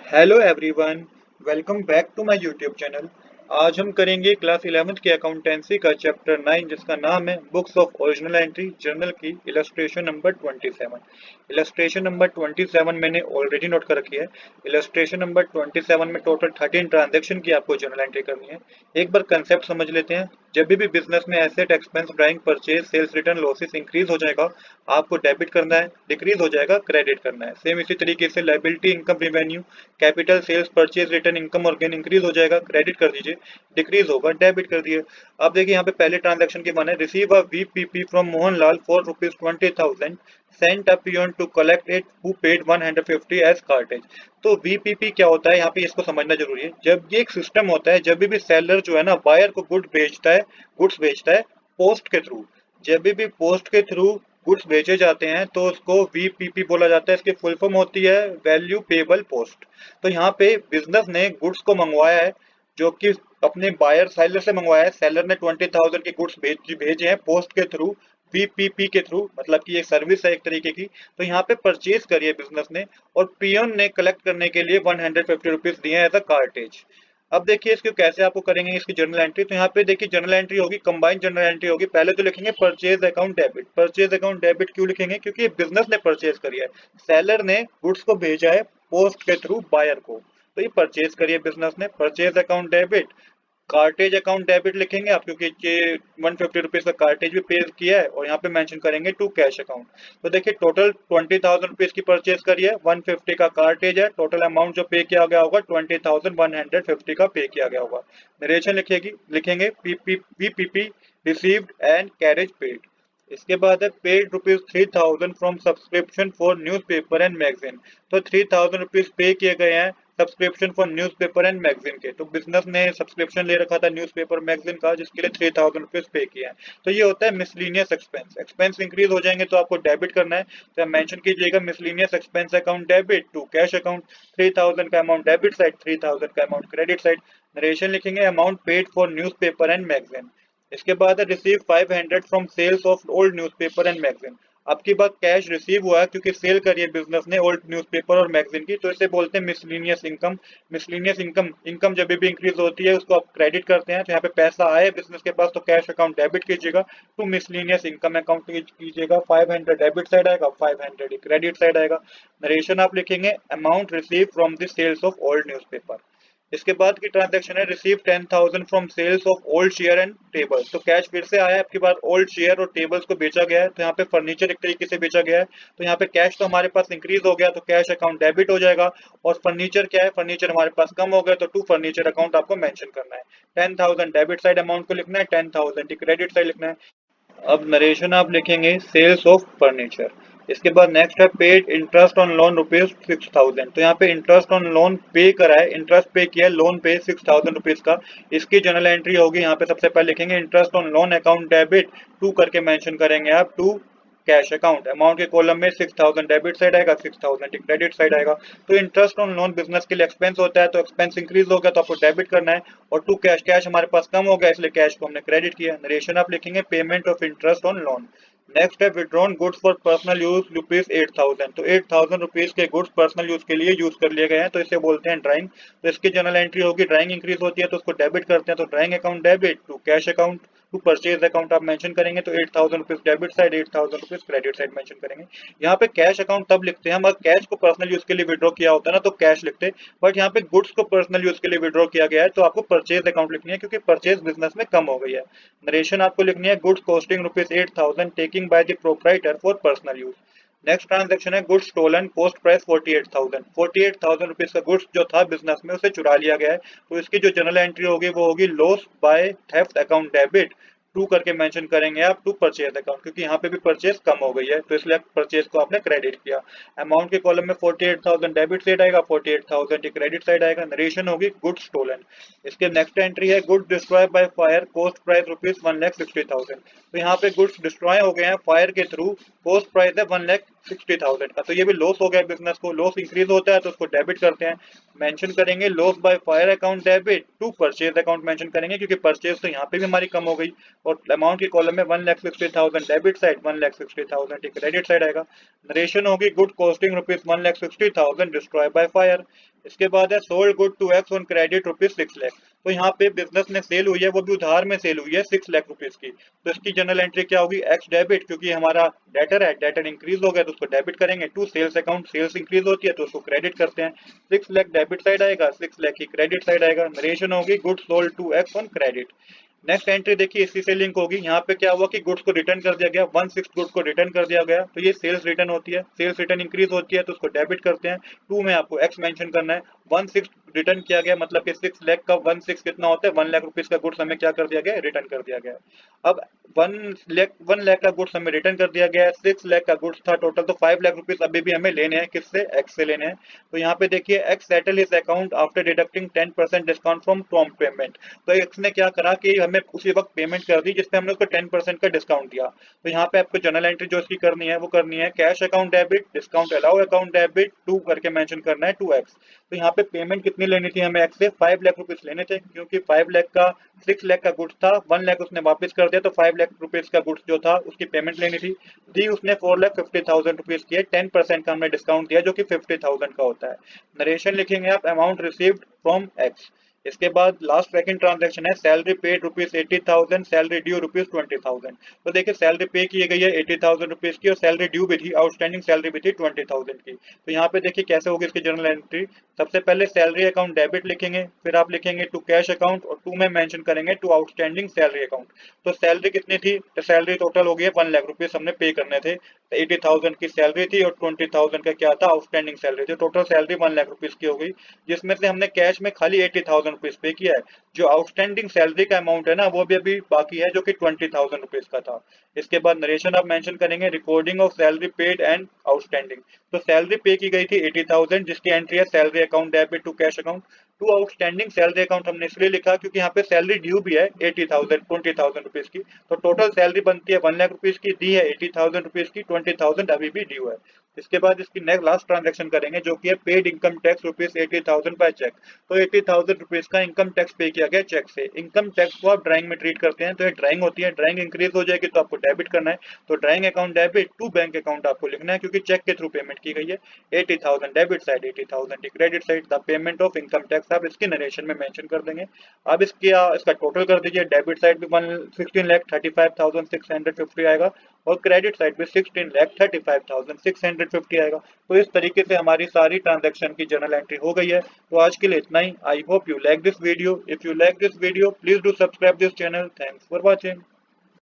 Hello everyone, welcome back to my YouTube channel. आज हम करेंगे क्लास 11th की अकाउंटेंसी का चैप्टर 9 जिसका नाम है books of original entry journal की इलस्ट्रेशन नंबर 27। इलस्ट्रेशन नंबर 27 मैंने ऑलरेडी नोट कर रखी है। इलस्ट्रेशन नंबर 27 में टोटल 13 ट्रांजेक्शन की आपको जर्नल एंट्री करनी है। एक बार कंसेप्ट समझ लेते हैं। जब भी बिजनेस में asset expense drawing purchase sales return losses increase हो जाएगा, आपको डेबिट करना है, डिक्रीज हो जाएगा क्रेडिट करना है। सेम इसी तरीके से liability income revenue capital sales purchase return income और गेन इंक्रीज हो जाएगा, क्रेडिट कर दीजिए, डिक्रीज होगा डेबिट कर दिए। अब देखिए यहाँ पे पहले ट्रांजैक्शन की माने receive a VPP from Mohanlal for ₹20,000 sent a peon to collect it who paid 150 as cartage. तो वीपीपी क्या होता है यहाँ पे इसको समझना जरूरी है। जब ये एक सिस्टम होता है, जब भी सेलर जो है ना बायर को गुड्स बेचता है पोस्ट के थ्रू। जब भी पोस्ट के थ्रू गुड्स बेचे जाते हैं तो उसको वीपीपी बोला जाता है। इसकी फुल फॉर्म होती है वैल्यू पेबल पोस्ट। तो यहाँ पे बिजनेस ने गुड्स को मंगवाया है, जो कि अपने बायर सेलर से मंगवाया है। सेलर ने 20,000 के गुड्स भेजे हैं पोस्ट के थ्रू, वीपीपी के थ्रू, मतलब कि एक सर्विस है एक तरीके की। तो यहाँ पे परचेज करी है बिजनेस ने, और पियोन ने कलेक्ट करने के लिए 150 रुपीज दिए एज अ कार्टेज। अब देखिए इसको कैसे आपको करेंगे इसकी जर्नल एंट्री। तो यहाँ पे देखिए जर्नल एंट्री होगी, कंबाइंड जर्नल एंट्री होगी। पहले तो लिखेंगे purchase account debit. Purchase account debit क्यों लिखेंगे? क्योंकि ये बिजनेस ने परचेज करी है, सेलर ने गुड्स को भेजा है पोस्ट के थ्रू बायर को, तो ये परचेज करिए बिजनेस ने, purchase account debit. Cartage account debit लिखेंगे आप, क्योंकि ये 150 रुपीज का कार्टेज भी पे किया है, और यहाँ पे मेंशन करेंगे टू कैश अकाउंट। तो देखिए टोटल 20,000 रुपीज की परचेज करी है, 150 का कार्टेज है, टोटल अमाउंट जो पे किया गया होगा 20,150 का पे किया गया होगा। नरेशन लिखेंगे VPP received and carriage paid. इसके बाद है paid ₹3,000 from subscription for newspaper and magazine. तो 3,000 रुपीज पे किए गए हैं subscription for newspaper and magazine के। तो बिजनेस ने सब्सक्रिप्शन ले रखा था न्यूज़पेपर मैगजीन का, जिसके लिए 3,000 रुपीज पे किया है। तो ये होता है मिसलिनियस एक्सपेंस। एक्सपेंस इंक्रीज हो जाएंगे तो आपको डेबिट करना है, तो आप मेंशन कीजिएगा miscellaneous expense account debit to cash account. 3,000 का अमाउंट डेबिट साइड, 3,000 का अमाउंट क्रेडिट साइड। नरेशन लिखेंगे amount paid for newspaper and magazine. इसके बाद है receive 500 from sales of old newspaper and magazine. अब की बात कैश रिसीव हुआ है, क्योंकि सेल करी है बिजनेस ने ओल्ड न्यूज़पेपर और मैगजीन की, तो इसे बोलते हैं miscellaneous income. Miscellaneous income income जब भी इंक्रीज होती है उसको आप क्रेडिट करते हैं। तो यहाँ पे पैसा आए बिजनेस के पास तो कैश अकाउंट डेबिट कीजिएगा, टू मिसलिनियस इनकम अकाउंट कीजिएगा। 500 डेबिट साइड आएगा, 500 क्रेडिट साइड आएगा। नरेशन आप लिखेंगे amount receive from the sales of old newspaper. इसके बाद की ट्रांजैक्शन है receive 10,000 from sales of old chair and table. तो कैश फिर से आया है, आपके पास ओल्ड चेयर और टेबल्स को बेचा गया है, तो यहाँ पे फर्नीचर एक तरीके से बेचा गया है। तो यहाँ पे कैश तो हमारे पास इंक्रीज हो गया, तो कैश अकाउंट डेबिट हो जाएगा। और फर्नीचर क्या है, फर्नीचर हमारे पास कम हो गया, तो टू फर्नीचर अकाउंट आपको मेंशन करना है। 10,000 डेबिट साइड अमाउंट को लिखना है, 10,000 क्रेडिट साइड लिखना है। अब नरेशन आप लिखेंगे सेल्स ऑफ फर्नीचर। इसके बाद नेक्स्ट है पेड इंटरेस्ट ऑन लोन ₹6,000। तो यहाँ पे इंटरेस्ट ऑन लोन पे करा है, इंटरेस्ट पे किया है, लोन पे 6,000 रुपीज का। इसकी जर्नल एंट्री होगी, यहाँ पे सबसे पहले लिखेंगे interest on loan account debit to करके मेंशन करेंगे आप टू कैश अकाउंट। अमाउंट के कॉलम में 6,000 डेबिट साइड आएगा, 6,000 क्रेडिट साइड आएगा। तो इंटरेस्ट ऑन लोन बिजनेस के लिए एक्सपेंस होता है, तो एक्सपेंस इंक्रीज हो गया तो आपको डेबिट करना है। और टू कैश, कैश हमारे पास कम हो गया इसलिए कैश को हमने क्रेडिट किया। नरेशन आप लिखेंगे payment of interest on loan. Next है withdrawn goods for personal use ₹8,000। तो 8,000 रुपीज के गुड्स पर्सनल यूज के लिए यूज कर लिए गए हैं, तो इसे बोलते हैं ड्राइंग। तो इसकी जनरल एंट्री होगी, ड्राइंग इंक्रीज होती है तो उसको डेबिट करते हैं, तो drawing account debit to cash account to purchase account आप मेंशन करेंगे। तो 8,000 rupees debit side, 8,000 rupees credit side mention करेंगे। यहाँ पे कैश अकाउंट तब लिखते हैं हम अगर कैश को पर्सनल यूज के लिए विड्रॉ किया होता है ना, तो कैश लिखते। बट यहाँ पे गुड्स को पर्सनल यूज के लिए विड्रॉ किया गया है, तो आपको परचेज अकाउंट लिखनी है, क्योंकि परचेज बिजनेस में कम हो गई है। नरेशन आपको लिखनी है goods costing ₹8,000 taking by the proprietor for personal use. Next transaction है goods stolen cost price 48,000। 48,000 rupees का गुड्स जो था बिजनेस में उसे चुरा लिया गया है, तो इसकी जो जनरल एंट्री होगी वो होगी loss by theft account debit to करके मेंशन करेंगे आप टू परचेज अकाउंट, क्योंकि यहाँ पे भी परचेज कम हो गई है तो इसलिए परचेज को आपने क्रेडिट किया। अमाउंट के कॉलम में 48,000 डेबिट साइड आएगा, 48,000 क्रेडिट साइड आएगा। नरेशन होगी गुड स्टोलन। इसके नेक्स्ट एंट्री है good destroy by fire cost price ₹1,60,000। तो यहाँ पे गुड्स डिस्ट्रॉय हो गए हैं फायर के थ्रू, कॉस्ट प्राइस है 60,000 का, तो ये भी लॉस हो गया बिजनेस को। लॉस इंक्रीज होता है तो उसको डेबिट करते हैं, मेंशन करेंगे loss by fire account debit to purchase account mention करेंगे, क्योंकि परचेज तो यहाँ पे भी हमारी कम हो गई। और अमाउंट की कॉलम में 1,60,000 डेबिट साइड, 1,60,000 क्रेडिट साइड आएगा। नरेशन होगी good costing rupees 1,60,000 destroy by fire. इसके बाद है sold good to x on credit rupees 6 lakh. तो यहाँ पे बिजनेस में सेल हुई है, वो भी उधार में सेल हुई है 6 लाख रुपीज की। तो इसकी जनरल एंट्री क्या होगी, एक्स डेबिट, क्योंकि हमारा डेटर है, डेटर इंक्रीज हो गया तो उसको डेबिट करेंगे, to sales account, sales increase होती है तो उसको क्रेडिट करते हैं। 6 लाख डेबिट साइड आएगा, 6 लाख की क्रेडिट साइड आएगा। नरेशन होगी goods sold to x on credit. Next entry देखिए इसी से लिंक होगी। यहाँ पे क्या हुआ कि गुड्स को रिटर्न कर दिया गया, 1/6 गुड्स को रिटर्न कर दिया गया, तो ये सेल्स रिटर्न होती है, सेल्स रिटर्न इंक्रीज होती है तो उसको डेबिट करते हैं। टू में आपको एक्स मेंशन करना है। 1/6 रिटर्न किया गया, मतलब कि 6 लाख का 1/6 कितना होता है, 1 लाख रुपीज का गुड्स हमें क्या कर दिया गया, रिटर्न कर दिया गया। अब 1 लाख का गुड्स हमें रिटर्न कर दिया गया है, 6 लाख का गुड्स था टोटल, तो 5 लाख रुपीज अभी भी हमें लेने हैं, किससे, एक्स से लेने हैं। तो यहाँ पे देखिए x settle his account after deducting 10% discount from prompt payment. तो एक्स ने क्या करा कि हमें उसी वक्त पेमेंट कर दी जिसपे हमने उसको 10% का डिस्काउंट दिया। तो यहाँ पे आपको जनरल एंट्री जो इसकी करनी है वो करनी है cash account debit discount allow account debit to करके मेंशन करना है 2x। तो यहाँ पे पेमेंट कितनी लेनी थी हमें एक्स से, 5 लाख रुपीज लेने थे, क्योंकि 5 लाख का 6 लाख का गुड्स था, 1 लाख उसने वापस कर दिया, तो 5 लाख रुपीज का गुड्स जो था उसकी पेमेंट लेनी थी, दी उसने 4,50,000 रुपीज की है, 10% का हमने डिस्काउंट दिया जो कि 50,000 का होता है। नरेशन लिखेंगे आप अमाउंट रिसीव्ड फ्रॉम एक्स। इसके बाद लास्ट सेकंड ट्रांजैक्शन है salary paid rupees 80,000 salary due rupees 20,000। तो देखिए सैलरी पे की गई है 80,000 रुपीज की और सैलरी ड्यू भी थी, आउटस्टैंडिंग सैलरी भी थी 20,000 की। तो यहाँ पे देखिए कैसे होगी इसकी जनरल एंट्री। सबसे पहले सैलरी अकाउंट डेबिट लिखेंगे, फिर आप लिखेंगे टू कैश अकाउंट और टू में मेंशन करेंगे टू आउटस्टैंडिंग सैलरी अकाउंट। तो सैलरी कितनी थी, तो सैलरी टोटल हो गई है 1 लाख रुपीज हमने पे करने थे। 80,000 की सैलरी थी और 20,000 का क्या था, आउटस्टैंडिंग सैलरी थी, टोटल सैलरी 1 लाख रुपीज की हो गई, जिसमें से हमने कैश में खाली 80,000 रुपीज पे किया है। जो आउटस्टैंडिंग सैलरी का अमाउंट है ना वो भी अभी बाकी है जो कि 20,000 रुपीज का था। इसके बाद नरेशन आप मेंशन करेंगे recording of salary paid and outstanding. तो सैलरी पे की गई थी 80,000 जिसकी एंट्री है salary account debit to cash account. To outstanding salary account हमने इसलिए लिखा क्योंकि यहाँ पे सैलरी ड्यू भी है 80,000 20,000 रुपीज की, तो टोटल सैलरी बनती है 1 लाख रुपीज की, दी है 80,000 रुपीज की, 20,000 अभी भी ड्यू है। इसके बाद इसकी नेक्स्ट लास्ट ट्रांजैक्शन करेंगे जो कि है paid income tax rupees 80,000 by cheque. तो 80,000 रुपीज का इनकम टैक्स पे किया गया चेक से। इनकम टैक्स को आप ड्राइंग में ट्रीट करते हैं, तो ये ड्राइंग होती है, ड्राइंग इंक्रीज हो जाएगी तो आपको डेबिट करना है, तो drawing account debit to bank account आपको लिखना है क्योंकि चेक के थ्रू पेमेंट की गई है। 80,000 debit side, 80,000 credit side, the payment of income tax आप इसकी नरेशन में मेंशन कर देंगे। अब इसका टोटल कर दीजिए, डेबिट साइड भी 16,35,650 आएगा और क्रेडिट साइड पे 16,35,650 आएगा। तो इस तरीके से हमारी सारी ट्रांजैक्शन की जर्नल एंट्री हो गई है। तो आज के लिए इतना ही। I hope you like this video. If you like this video please do subscribe this channel. Thanks for watching.